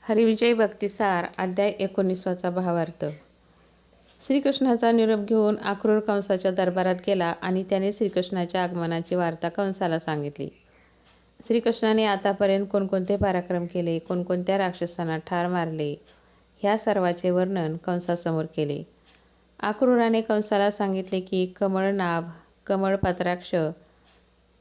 हरिविजय भक्तिसार अध्याय 19 भावार्थ। श्रीकृष्णाचा निरोप घेऊन अक्रूर कंसाच्या दरबारात गेला आणि त्याने श्रीकृष्णाच्या आगमनाची वार्ता कंसाला सांगितली. श्रीकृष्णाने आतापर्यंत कोणकोणते पराक्रम केले, कोणकोणत्या राक्षसांना ठार मारले, ह्या सर्वाचे वर्णन कंसासमोर केले. अक्रूराने कंसाला सांगितले की कमळनाभ, कमळपत्राक्ष,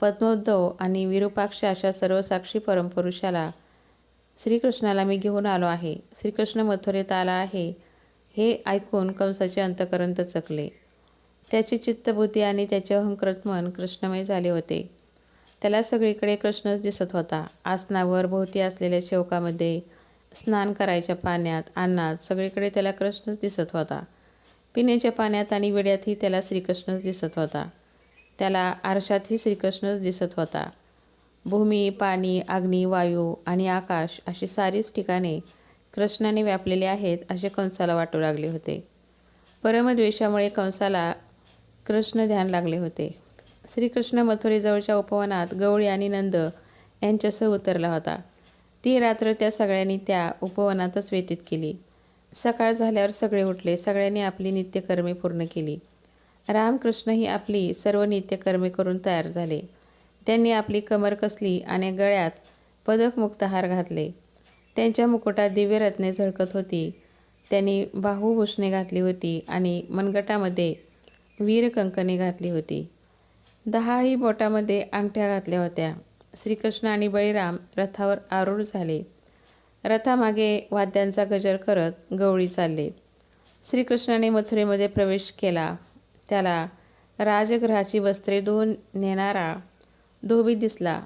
पद्मोद्धव आणि विरूपाक्ष अशा सर्व साक्षी परमपुरुषाला श्रीकृष्णाला मी घेऊन आलो आहे. श्रीकृष्ण मथुरेत आला आहे हे ऐकून कंसाचे अंतःकरण दचकले. त्याची चित्तबुद्धी आणि त्याचे अहंकृत मन कृष्णमय झाले होते. त्याला सगळीकडे कृष्णच दिसत होता. आसनावर, भोवती असलेल्या शेवकामध्ये, स्नान करायच्या पाण्यात, अन्नात सगळीकडे त्याला कृष्णच दिसत होता. पिण्याच्या पाण्यात आणि विड्यातही त्याला श्रीकृष्णच दिसत होता. त्याला आरशातही श्रीकृष्णच दिसत होता. भूमी, पाणी, अग्नी, वायू आणि आकाश अशी सारीच ठिकाणे कृष्णाने व्यापलेली आहेत असे कंसाला वाटू लागले होते. परमद्वेषामुळे कंसाला कृष्ण ध्यान लागले होते. श्रीकृष्ण मथुरेजवळच्या उपवनात गवळी आणि नंद यांच्यासह उतरला होता. ती रात्र त्या सगळ्यांनी त्या उपवनातच व्यतीत केली. सकाळ झाल्यावर सगळे उठले. सगळ्यांनी आपली नित्यकर्मे पूर्ण केली. रामकृष्णही आपली सर्व नित्यकर्मे करून तयार झाले. त्यांनी आपली कमर कसली आणि गळ्यात पदकमुक्त हार घातले. त्यांच्या मुकुटात दिव्यरत्ने झळकत होती. त्यांनी बाहुभूषणे घातली होती आणि मनगटामध्ये वीरकंकणे घातली होती. 10ही बोटामध्ये अंगठ्या घातल्या होत्या. श्रीकृष्ण आणि बळीराम रथावर आरूढ झाले. रथामागे वाद्यांचा गजर करत गवळी चालले. श्रीकृष्णाने मथुरेमध्ये प्रवेश केला. त्याला राजगृहाची वस्त्रे धुवून नेणारा धोबी दिसला.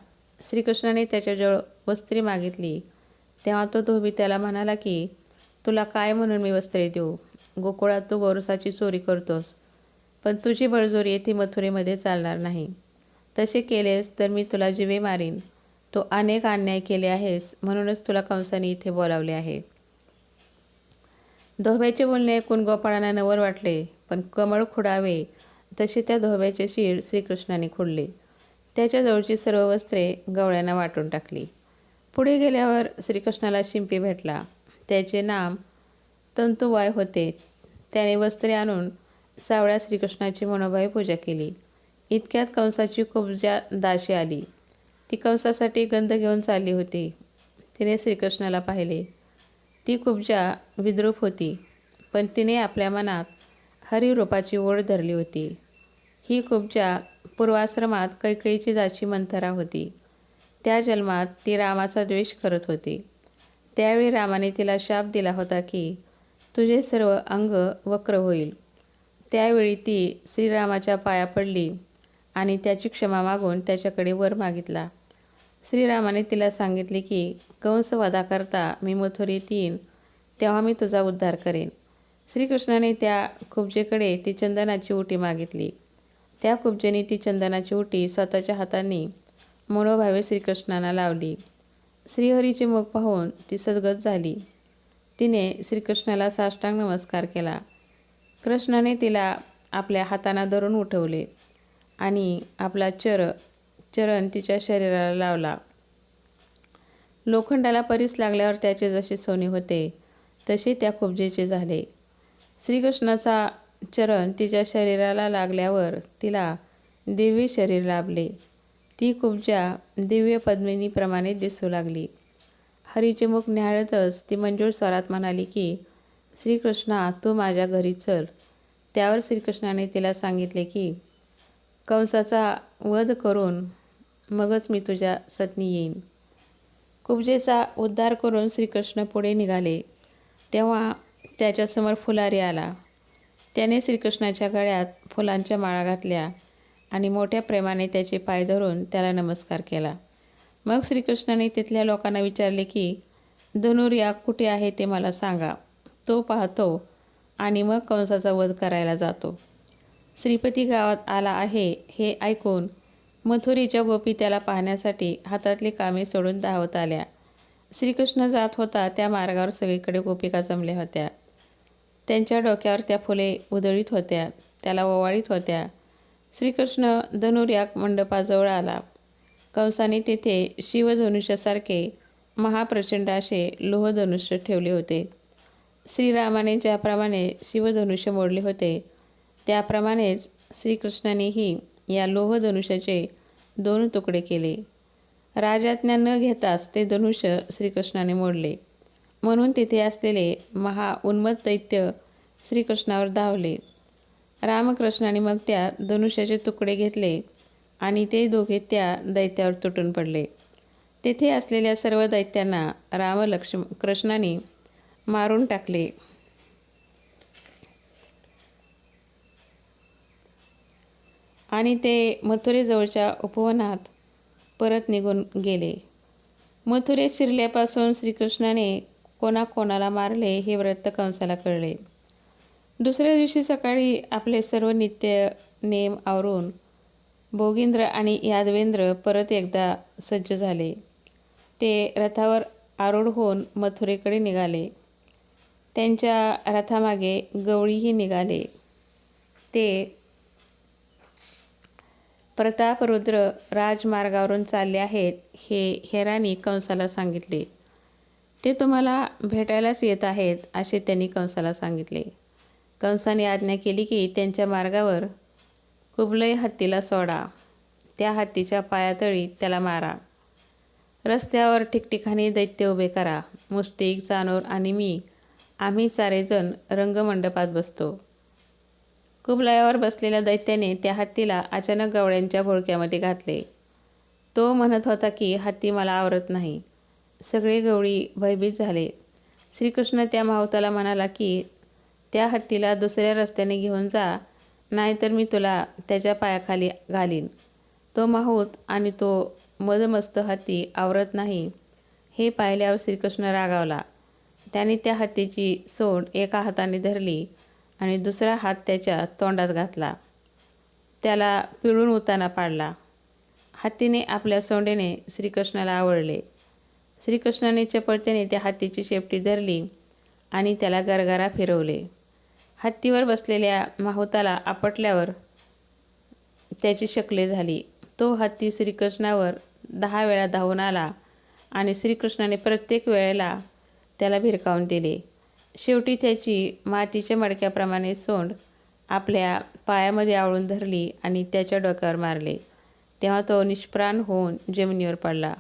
श्रीकृष्णाने त्याच्याजवळ वस्त्रे मागितली. तेव्हा तो धोबी त्याला म्हणाला की तुला काय म्हणून मी वस्त्रे देऊ? गोकुळात तू गोरसाची चोरी करतोस, पण तुझी बळजोरी येथे मथुरेमध्ये चालणार नाही. तसे केलेस तर मी तुला जीवे मारीन. तू अनेक अन्याय केले आहेस, म्हणूनच तुला कंसाने इथे बोलावले आहे. धोब्याचे बोलणे ऐकून गोपाळांना नवल वाटले, पण कमळ खुडावे तसे त्या धोब्याचे शिर श्रीकृष्णाने खुडले. त्याच्याजवळची सर्व वस्त्रे गवळ्यांना वाटून टाकली. पुढे गेल्यावर श्रीकृष्णाला शिंपी भेटला. त्याचे नाम तंतुवाय होते. त्याने वस्त्रे आणून सावळ्या श्रीकृष्णाची मनोभावे पूजा केली. इतक्यात कंसाची कुब्जा दासी आली. ती कंसासाठी गंध घेऊन चालली होती. तिने श्रीकृष्णाला पाहिले. ती कुब्जा विद्रूप होती, पण तिने आपल्या मनात हरिरूपाची ओढ धरली होती. ही कुब्जा पूर्वाश्रमात कैकेयीची दासी मंथरा होती. त्या जन्मात ती रामाचा द्वेष करत होती. त्यावेळी रामाने तिला शाप दिला होता की तुझे सर्व अंग वक्र होईल. त्यावेळी ती श्रीरामाच्या पाया पडली आणि त्याची क्षमा मागून त्याच्याकडे वर मागितला. श्रीरामाने तिला सांगितले की कंसवधाकरता मी मथुरेत येईन, तेव्हा मी तुझा उद्धार करेन. श्रीकृष्णाने त्या कुब्जेकडे ती चंदनाची उटी मागितली. त्या कुब्जेने ती चंदनाची उटी स्वतःच्या हातांनी मनोभावे श्रीकृष्णांना लावली. श्रीहरीचे मुख पाहून ती सद्गत झाली. तिने श्रीकृष्णाला साष्टांग नमस्कार केला. कृष्णाने तिला आपल्या हातांना धरून उठवले आणि आपला चरण तिच्या शरीराला लावला. लोखंडाला परीस लागल्यावर त्याचे जसे सोने होते तसे त्या कुब्जेचे झाले. श्रीकृष्णाचा चरण तिच्या शरीराला लागल्यावर तिला दिव्य शरीर लाभले. ती कुब्जा दिव्य पद्मिनीप्रमाणे दिसू लागली. हरीचे मुख न्याहाळतच ती मंजूळ स्वरात म्हणाली की श्रीकृष्णा, तू माझ्या घरी चल. त्यावर श्रीकृष्णाने तिला सांगितले की कंसाचा वध करून मगच मी तुझ्या सत्नी येईन. कुब्जेचा उद्धार करून श्रीकृष्ण पुढे निघाले. तेव्हा त्याच्यासमोर फुलारी आला. त्याने श्रीकृष्णाच्या गळ्यात फुलांच्या माळा घातल्या आणि मोठ्या प्रेमाने त्याचे पाय धरून त्याला नमस्कार केला. मग श्रीकृष्णाने तिथल्या लोकांना विचारले की धनुर्याग कुठे आहे ते मला सांगा. तो पाहतो आणि मग कंसाचा वध करायला जातो. श्रीपती गावात आला आहे हे ऐकून मथुरेच्या गोपी त्याला पाहण्यासाठी हातातली कामे सोडून धावत आल्या. श्रीकृष्ण जात होता त्या मार्गावर सगळीकडे गोपिका जमल्या होत्या. त्यांच्या डोक्यावर त्या फुले उधळीत होत्या, त्याला ओवाळीत होत्या. श्रीकृष्ण धनुर्याग मंडपाजवळ आला. कंसाने तेथे शिवधनुष्यासारखे महाप्रचंड असे लोहधनुष्य ठेवले होते. श्रीरामाने ज्याप्रमाणे शिवधनुष्य मोडले होते त्याप्रमाणेच श्रीकृष्णानेही या लोहधनुष्याचे 2 तुकडे केले. राजाज्ञा न घेताच ते धनुष्य श्रीकृष्णाने मोडले. म्हणून तिथे असलेले उन्मत्त दैत्य श्रीकृष्णावर धावले. रामकृष्णाने मग त्या धनुष्याचे तुकडे घेतले आणि ते दोघे त्या दैत्यावर तुटून पडले. तेथे असलेल्या सर्व दैत्यांना कृष्णाने मारून टाकले. आणि ते मथुरेजवळच्या उपवनात परत निघून गेले. मथुरेत शिरल्यापासून श्रीकृष्णाने कोणाकोणाला मारले हे वृत्त कंसाला कळले. दुसऱ्या दिवशी सकाळी आपले सर्व नित्य नेम आवरून भोगींद्र आणि यादवेंद्र परत एकदा सज्ज झाले. ते रथावर आरूढ होऊन मथुरेकडे निघाले. त्यांच्या रथामागे गवळीही निघाले. ते प्रतापरुद्र राजमार्गावरून चालले आहेत हे हेरांनी कंसाला सांगितले. ते तुम्हाला भेटायलाच येत आहेत असे त्यांनी कंसाला सांगितले. कंसाने आज्ञा केली की त्यांच्या मार्गावर कुबलय हत्तीला सोडा. त्या हत्तीच्या पायातळी त्याला मारा. रस्त्यावर ठिकठिकाणी दैत्य उभे करा. मुष्टिक, चाणूर आणि आम्ही सारेजण रंगमंडपात बसतो. कुबलायावर बसलेल्या दैत्याने त्या हत्तीला अचानक गवळ्यांच्या घोळक्यामध्ये घातले. तो म्हणत होता की हत्ती मला आवरत नाही. सगळे गवळी भयभीत झाले. श्रीकृष्ण त्या माहुताला म्हणाला की त्या हत्तीला दुसऱ्या रस्त्याने घेऊन जा, नाहीतर मी तुला त्याच्या पायाखाली घालीन. तो माहूत आणि तो मदमस्त हत्ती आवरत नाही हे पाहिल्यावर श्रीकृष्ण रागावला. त्याने त्या हत्तीची सोंड एका हाताने धरली आणि दुसरा हात त्याच्या तोंडात घातला. त्याला पिळून उताना पाडला. हत्तीने आपल्या सोंडेने श्रीकृष्णाला आवळले. श्रीकृष्णाने चपळतेने त्या हत्तीची शेपटी धरली आणि त्याला गरगरा फिरवले. हत्तीवर बसलेल्या माहुताला आपटल्यावर त्याची शकले झाली. तो हत्ती श्रीकृष्णावर 10 वेळा धावून आला आणि श्रीकृष्णाने प्रत्येक वेळेला त्याला भिरकावून दिले. शेवटी त्याची मातीच्या मडक्याप्रमाणे सोंड आपल्या पायामध्ये आवळून धरली आणि त्याच्या डोक्यावर मारले. तेव्हा तो निष्प्राण होऊन जमिनीवर पडला.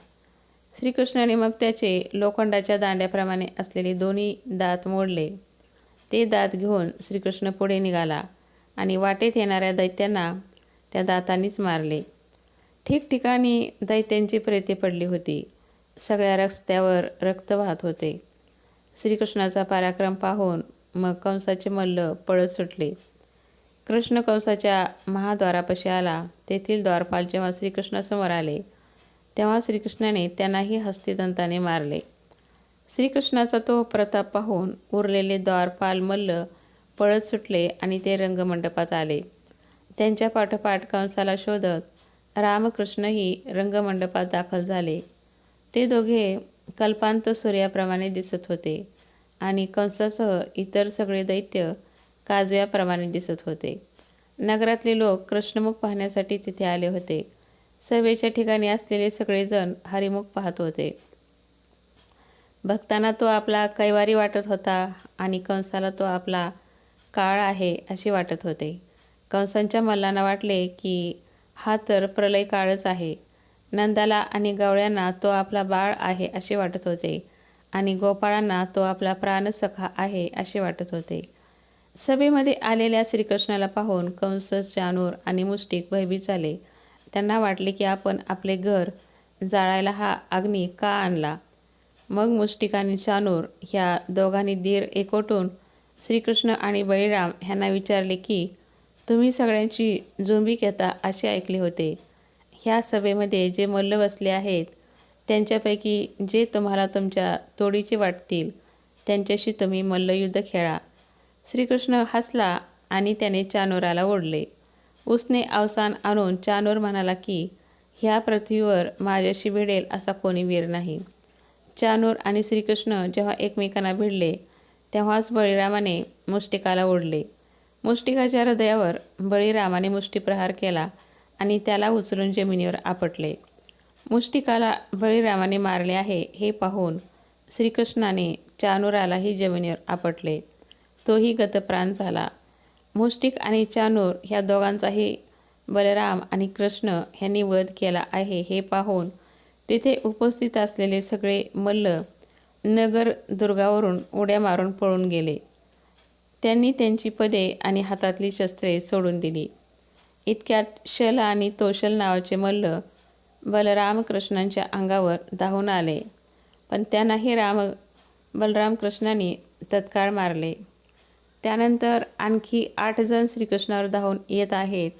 श्रीकृष्णाने मग त्याचे लोखंडाच्या दांड्याप्रमाणे असलेले 2 दात मोडले. ते दात घेऊन श्रीकृष्ण पुढे निघाला आणि वाटेत येणाऱ्या दैत्यांना त्या दातांनीच मारले. ठिकठिकाणी दैत्यांची प्रेते पडली होती. सगळ्या रस्त्यावर रक्त वाहत होते. श्रीकृष्णाचा पराक्रम पाहून मग कंसाचे मल्ल पळत सुटले. कृष्ण कंसाच्या महाद्वारापाशी आला. तेथील द्वारपाल जेव्हा श्रीकृष्णासमोर आले तेव्हा श्रीकृष्णाने त्यांनाही हस्तिदंताने मारले. श्रीकृष्णाचा तो प्रताप पाहून उरलेले द्वारपाल मल्ल पळत सुटले आणि ते रंगमंडपात आले. त्यांच्या पाठोपाठ कंसाला शोधत रामकृष्णही रंगमंडपात दाखल झाले. ते दोघे कल्पांत सूर्याप्रमाणे दिसत होते आणि कंसासह इतर सगळे दैत्य काजव्याप्रमाणे दिसत होते. नगरातले लोक कृष्णमुख पाहण्यासाठी तिथे आले होते. सभेच्या ठिकाणी असलेले सगळेजण हरिमुख पाहत होते. भक्तांना तो आपला कैवारी वाटत होता आणि कंसाला तो आपला काळ आहे असे वाटत होते. कंसांच्या मल्लांना वाटले की हा तर प्रलय काळच आहे. नंदाला आणि गवळ्यांना तो आपला बाळ आहे असे वाटत होते आणि गोपाळांना तो आपला प्राणसखा आहे असे वाटत होते. सभेमध्ये आलेल्या श्रीकृष्णाला पाहून कंस, चाणूर आणि मुष्टिक भयभीत झाले. त्यांना वाटले की आपण आपले घर जाळायला हा अग्नी का आणला. मग मुष्टिक आणि चाणूर ह्या दोघांनी धीर एकवटून श्रीकृष्ण आणि बळीराम ह्यांना विचारले की तुम्ही सगळ्यांची झुंबी घेता असे ऐकले होते. ह्या सभेमध्ये जे मल्ल बसले आहेत त्यांच्यापैकी जे तुम्हाला तुमच्या तोडीचे वाटतील त्यांच्याशी तुम्ही मल्लयुद्ध खेळा. श्रीकृष्ण हसला आणि त्याने चाणूराला ओढले. उसने अवसान आणून चाणूर म्हणाला की ह्या पृथ्वीवर माझ्याशी भिडेल असा कोणी वीर नाही. चाणूर आणि श्रीकृष्ण जेव्हा एकमेकांना भिडले तेव्हाच बळीरामाने मुष्टिकाला ओढले. मुष्टिकाच्या हृदयावर बळीरामाने मुष्टिप्रहार केला आणि त्याला उचलून जमिनीवर आपटले. मुष्टिकाला बळीरामाने मारले आहे हे पाहून श्रीकृष्णाने चाणूरालाही जमिनीवर आपटले. तोही गतप्राण झाला. मुष्टिक आणि चाणूर ह्या दोघांचाही बलराम आणि कृष्ण ह्यांनी वध केला आहे हे पाहून तिथे उपस्थित असलेले सगळे मल्ल नगर दुर्गावरून उड्या मारून पळून गेले. त्यांनी त्यांची पदे आणि हातातली शस्त्रे सोडून दिली. इतक्यात शल आणि तोशल नावाचे मल्ल बलराम कृष्णांच्या अंगावर धावून आले, पण त्यांनाही बलराम कृष्णांनी तत्काळ मारले. त्यानंतर आणखी 8 जण श्रीकृष्णावर धावून येत आहेत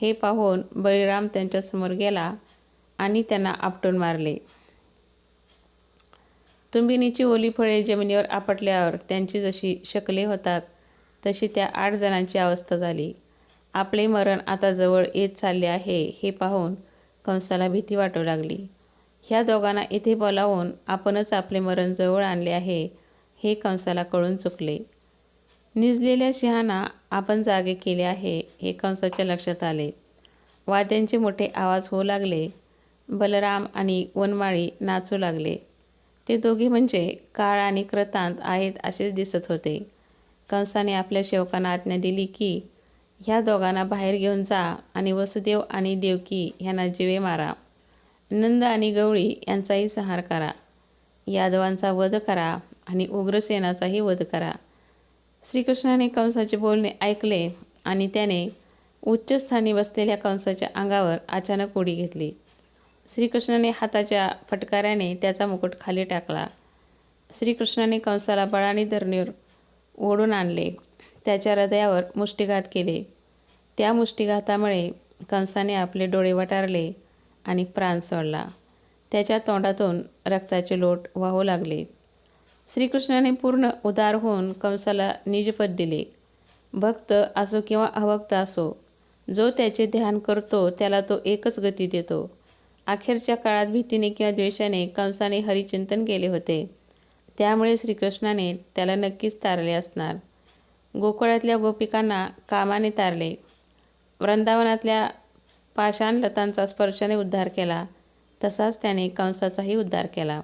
हे पाहून बळीराम त्यांच्यासमोर गेला आणि त्यांना आपटून मारले. तुंबिनीची ओली फळे जमिनीवर आपटल्यावर त्यांची जशी शकले होतात तशी त्या 8 जणांची अवस्था झाली. आपले मरण आता जवळ येत चालले आहे हे पाहून कंसाला भीती वाटू लागली. ह्या दोघांना इथे बोलावून आपणच आपले मरण जवळ आणले आहे हे कंसाला कळून चुकले. निजलेल्या सिंहांना आपण जागे केले आहे हे कंसाच्या लक्षात आले. वाद्यांचे मोठे आवाज होऊ लागले. बलराम आणि वनमाळी नाचू लागले. ते दोघे म्हणजे काळ आणि कृतांत आहेत असेच दिसत होते. कंसाने आपल्या सेवकांना आज्ञा दिली की ह्या दोघांना बाहेर घेऊन जा आणि वसुदेव आणि देवकी ह्यांना जीवे मारा. नंद आणि गवळी यांचाही संहार करा. यादवांचा वध करा आणि उग्रसेनाचाही वध करा. श्रीकृष्णाने कंसाचे बोलणे ऐकले आणि त्याने उच्चस्थानी बसलेल्या कंसाच्या अंगावर अचानक उडी घेतली. श्रीकृष्णाने हाताच्या फटकाऱ्याने त्याचा मुकुट खाली टाकला. श्रीकृष्णाने कंसाला बळाने धरणीवर ओढून आणले. त्याच्या हृदयावर मुष्टिघात केले. त्या मुष्टिघातामुळे कंसाने आपले डोळे वटारले आणि प्राण सोडला. त्याच्या तोंडातून रक्ताचे लोट वाहू लागले. श्रीकृष्णाने पूर्ण उदार होऊन कंसाला निजपद दिले. भक्त असो किंवा अभक्त असो, जो त्याचे ध्यान करतो त्याला तो एकच गती देतो. अखेरच्या काळात भीतीने किंवा द्वेषाने कंसाने हरिचिंतन केले होते, त्यामुळे श्रीकृष्णाने त्याला नक्कीच तारले असणार. गोकुळातल्या गोपिकांना कामाने तारले. वृंदावनातल्या पाषाण लतांचा स्पर्शाने उद्धार केला, तसाच त्याने कंसाचाही उद्धार केला.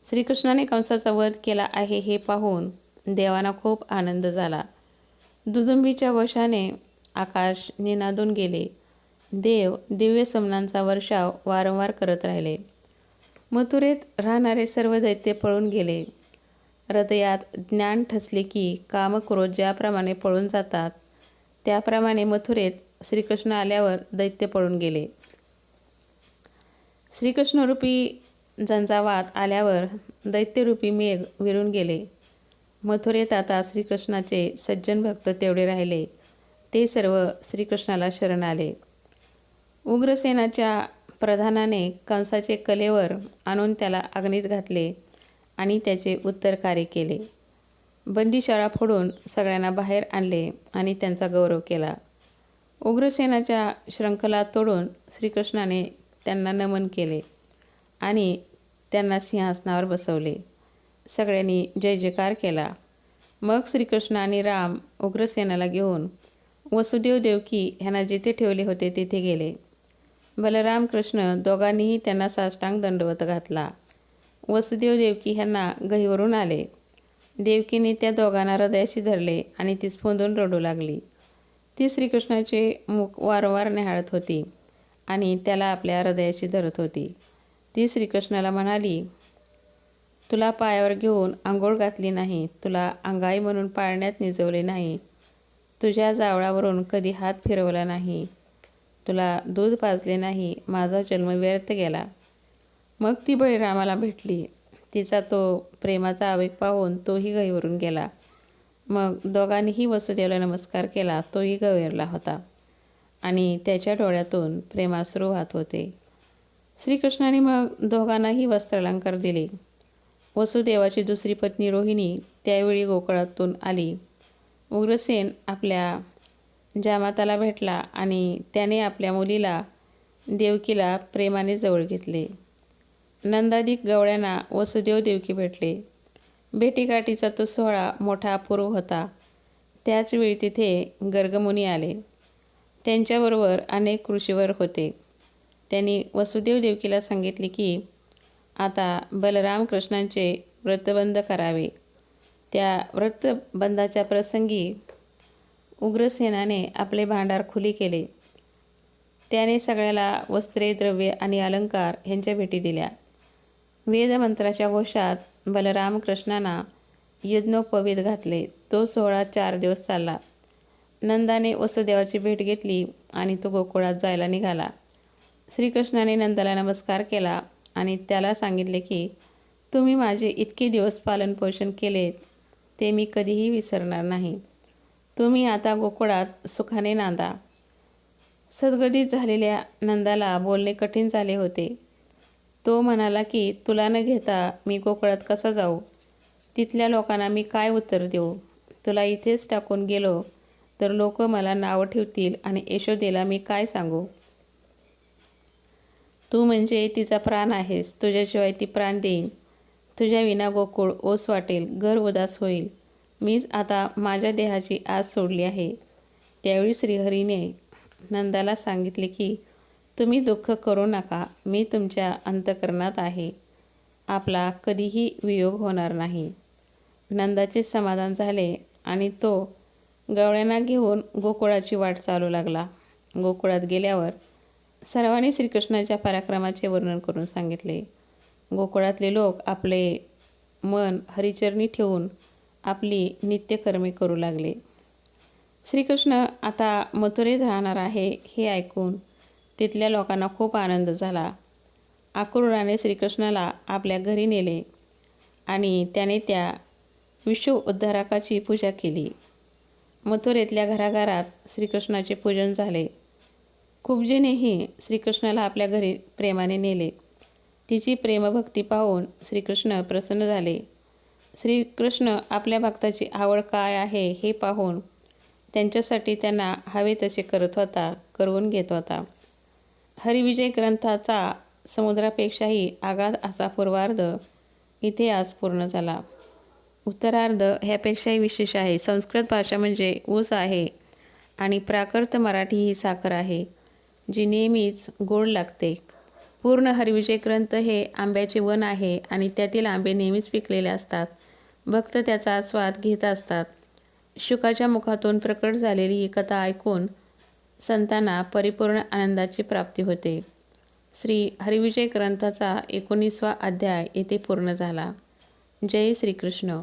श्रीकृष्णाने कंसाचा वध केला आहे हे पाहून देवांना खूप आनंद झाला. दुदुंबीच्या वशाने आकाश निनादून गेले. देव दिव्य सुमनांचा वर्षाव वारंवार करत राहिले. मथुरेत राहणारे सर्व दैत्य पळून गेले. हृदयात ज्ञान ठसले की कामक्रोध ज्याप्रमाणे पळून जातात त्याप्रमाणे मथुरेत श्रीकृष्ण आल्यावर दैत्य पळून गेले. श्रीकृष्णरूपी झंझावात आल्यावर दैत्यरूपी मेघ विरून गेले. मथुरेत आता श्रीकृष्णाचे सज्जन भक्त तेवढे राहिले. ते सर्व श्रीकृष्णाला शरण आले. उग्रसेनाच्या प्रधानाने कंसाचे कलेवर आणून त्याला अग्नीत घातले आणि त्याचे उत्तरकार्य केले. बंदीशाळा फोडून सगळ्यांना बाहेर आणले आणि त्यांचा गौरव केला. उग्रसेनाच्या शृंखला तोडून श्रीकृष्णाने त्यांना नमन केले आणि त्यांना सिंहासनावर बसवले. सगळ्यांनी जय जयकार केला. मग श्रीकृष्ण आणि राम उग्रसेनाला घेऊन वसुदेव देवकी ह्यांना जिथे ठेवले होते तिथे गेले. बलराम कृष्ण दोघांनीही त्यांना साष्टांग दंडवत घातला. वसुदेव देवकी ह्यांना गहीवरून आले. देवकीने त्या दोघांना हृदयाशी धरले आणि ती स्फुंदून रडू लागली. ती श्रीकृष्णाचे मुख वारंवार न्याहाळत होती आणि त्याला आपल्या हृदयाशी धरत होती. ती श्रीकृष्णाला म्हणाली, तुला पायावर घेऊन आंघोळ घातली नाही, तुला अंगाई म्हणून पाळण्यात निजवले नाही, तुझ्या जावळावरून कधी हात फिरवला नाही, तुला दूध पाजले नाही, माझा जन्म व्यर्थ गेला. मग ती बळीरामाला भेटली. तिचा तो प्रेमाचा आवेग पाहून तोही गहिवरून गेला. मग दोघांनीही वसुदेवला नमस्कार केला. तोही गहिवरला होता आणि त्याच्या डोळ्यातून प्रेमाश्रू वाहत होते. श्रीकृष्णाने मग दोघांनाही वस्त्रालंकार दिले. वसुदेवाची दुसरी पत्नी रोहिणी त्यावेळी गोकुळातून आली. उग्रसेन आपल्या जामाताला भेटला आणि त्याने आपल्या मुलीला देवकीला प्रेमाने जवळ घेतले. नंदादिक गवळ्यांना वसुदेव देवकी भेटले. भेटीगाठीचा तो सोहळा मोठा अपूर्व होता. त्याचवेळी तिथे गर्गमुनी आले. त्यांच्याबरोबर अनेक ऋषीवर होते. त्यांनी वसुदेव देवकीला सांगितले की आता बलराम कृष्णांचे व्रतबंध करावे. त्या व्रतबंधाच्या प्रसंगी उग्रसेनाने आपले भांडार खुले केले. त्याने सगळ्याला वस्त्रे, द्रव्ये आणि अलंकार ह्यांच्या भेटी दिल्या. वेदमंत्राच्या घोषात बलराम कृष्णांना यज्ञोपवीत घातले. तो सोहळा 4 दिवस चालला. नंदाने वसुदेवाची भेट घेतली आणि तो गोकुळात जायला निघाला. श्रीकृष्णाने नंदाला नमस्कार केला आणि त्याला सांगितले की तुम्ही माझे इतके दिवस पालनपोषण केले ते मी कधीही विसरणार नाही. तुम्ही आता गोकुळात सुखाने नांदा. सद्गतीत झालेल्या नंदाला बोलणे कठीण झाले होते. तो म्हणाला की तुला न घेता मी गोकुळात कसा जाऊ? तिथल्या लोकांना मी काय उत्तर देऊ? तुला इथेच टाकून गेलो तर लोक मला नावं ठेवतील आणि यशोदेला मी काय सांगू? तू म्हणजे तिचा प्राण आहेस. तुझ्याशिवाय ती प्राण देईन. तुझ्या विना गोकुळ ओस वाटेल, घर उदास होईल. मीच आता माझ्या देहाची आस सोडली आहे. त्यावेळी श्रीहरीने नंदाला सांगितले की तुम्ही दुःख करू नका. मी तुमच्या अंतःकरणात आहे. आपला कधीही वियोग होणार नाही. नंदाचे समाधान झाले आणि तो गवळ्यांना घेऊन गोकुळाची वाट चालू लागला. गोकुळात गेल्यावर सर्वांनी श्रीकृष्णाच्या पराक्रमाचे वर्णन करून सांगितले. गोकुळातले लोक आपले मन हरिचरणी ठेवून आपली नित्यकर्मे करू लागले. श्रीकृष्ण आता मथुरेत राहणार आहे हे ऐकून तिथल्या लोकांना खूप आनंद झाला. अक्रूराने श्रीकृष्णाला आपल्या घरी नेले आणि त्याने त्या विश्व उद्धारकाची पूजा केली. मथुरेतल्या घराघरात श्रीकृष्णाचे पूजन झाले. कुब्जेनेही श्रीकृष्णाला आपल्या घरी प्रेमाने नेले. तिची प्रेमभक्ती पाहून श्रीकृष्ण प्रसन्न झाले. श्रीकृष्ण आपल्या भक्ताची आवड काय आहे हे पाहून त्यांच्यासाठी त्यांना हवे तसे करवून घेत होता. हरिविजय ग्रंथाचा समुद्रापेक्षाही आगाध असा पूर्वार्ध इथे आज पूर्ण झाला. उत्तरार्ध ह्यापेक्षाही विशेष आहे. संस्कृत भाषा म्हणजे ऊस आहे आणि प्राकृत मराठी ही साखर आहे जी नेहमीच गोड लागते. पूर्ण हरिविजय ग्रंथ हे आंब्याचे वन आहे आणि त्यातील आंबे नेहमीच पिकलेले असतात. भक्त त्याचा आस्वाद घेत असतात. शुकाच्या मुखातून प्रकट झालेली ही कथा ऐकून संतांना परिपूर्ण आनंदाची प्राप्ती होते. श्री हरिविजय ग्रंथाचा 19वा अध्याय येथे पूर्ण झाला. जय श्रीकृष्ण.